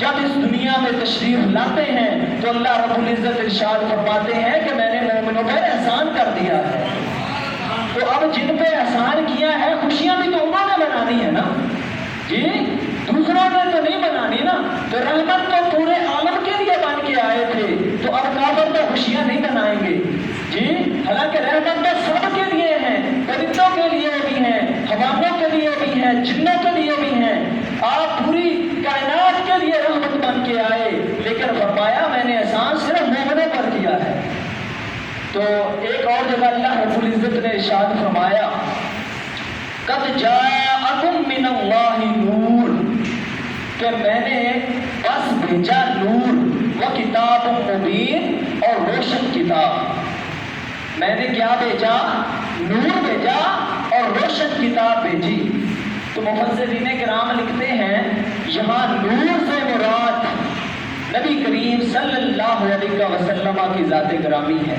جب اس دنیا میں تشریف لاتے ہیں تو اللہ رب العزت ارشاد فرماتے ہیں کہ میں نے مومنوں پر احسان کر دیا ہے۔ تو اب جن پہ احسان کیا ہے خوشیاں بھی تو انہوں نے منانی ہے نا جی، دوسروں نے تو نہیں منانی نا۔ تو رحمت تو پورے عالم کے لیے بن کے آئے تھے، تو اب کافر تو خوشیاں نہیں منائیں گے جی، حالانکہ رحمت تو سب کے لیے ہے، فرشتوں کے لیے بھی ہیں، حیوانوں کے لیے بھی ہیں، جنوں کے لیے بھی ہیں۔ آپ پوری کائنات کے لیے رحمت بن کے آئے، لیکن فرمایا میں نے احسان صرف مومنوں پر کیا ہے۔ تو ایک اور جگہ اللہ رب العزت نے ارشاد فرمایا قد جاءکم من اللہ نور، کہ میں نے بس بھیجا نور و کتاب مبین، اور روشن کتاب۔ میں نے کیا بھیجا؟ نور بھیجا اور روشن کتاب بھیجی۔ تو مفسرین کرام لکھتے ہیں یہاں نور سے مراد نبی کریم صلی اللہ علیہ وسلم کی ذات گرامی ہے۔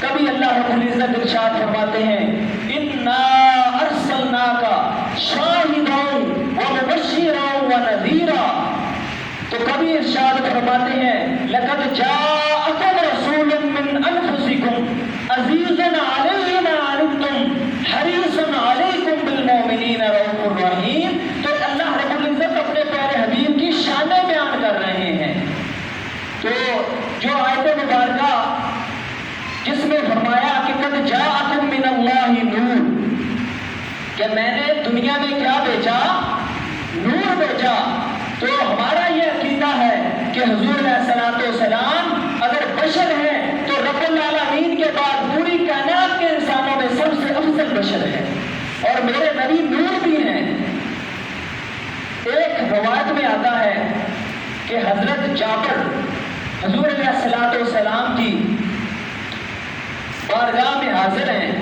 کبھی اللہ رب العزت ارشاد فرماتے ہیں انا ارسلناک شاہدا ومبشرا ونذیرا، تو کبھی ارشاد فرماتے ہیں لقد جاءکم رسول من انفسکم عزیز علیہ ما عنتم حریص علیکم بالمؤمنین رؤوف الرحیم۔ تو اللہ رب العزت اپنے پیارے حبیب کی شانیں بیان کر رہے ہیں۔ تو جو آیت مبارکہ جس میں فرمایا کہ قد جاءکم من اللہ نور، کہ میں نے دنیا میں کیا بھیجا؟ نور بھیجا۔ تو ہمارا یہ عقیدہ ہے کہ حضور علیہ الصلوۃ والسلام اگر بشر ہیں تو رب العالمین کے بعد پوری کائنات کے انسانوں میں سب سے افضل بشر ہے، اور میرے نبی نور بھی ہیں۔ ایک روایت میں آتا ہے کہ حضرت جابر حضور علیہ الصلوۃ والسلام کی بارگاہ میں حاضر ہیں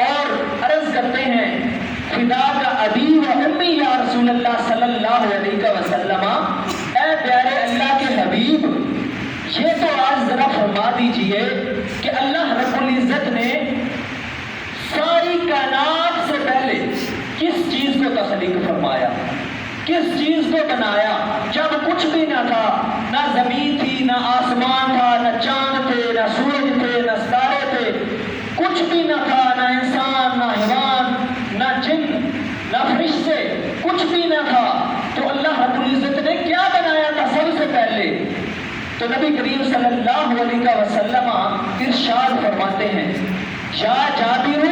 اور عرض کرتے ہیں خدا کا ابی و امی یا رسول اللہ صلی اللہ علیہ وسلم، اے پیارے اللہ کے حبیب، یہ تو آج ذرا فرما دیجئے کہ اللہ رب العزت نے ساری کائنات سے پہلے کس چیز کو تخلیق فرمایا، کس چیز کو بنایا؟ جب کچھ بھی نہ تھا، نہ زمین تھی، نہ آسمان تھا، نہ چاند تھے، نہ سورج تھے، نہ ستارے تھے، کچھ بھی نہ تھا، نہ انسان، نہ حیوان، نہ جن، نہ فرشتے، کچھ بھی نہ تھا۔ تو اللہ رب العزت نے کیا بنایا تھا سب سے پہلے؟ تو نبی کریم صلی اللہ علیہ وسلم ارشاد فرماتے ہیں یا جابر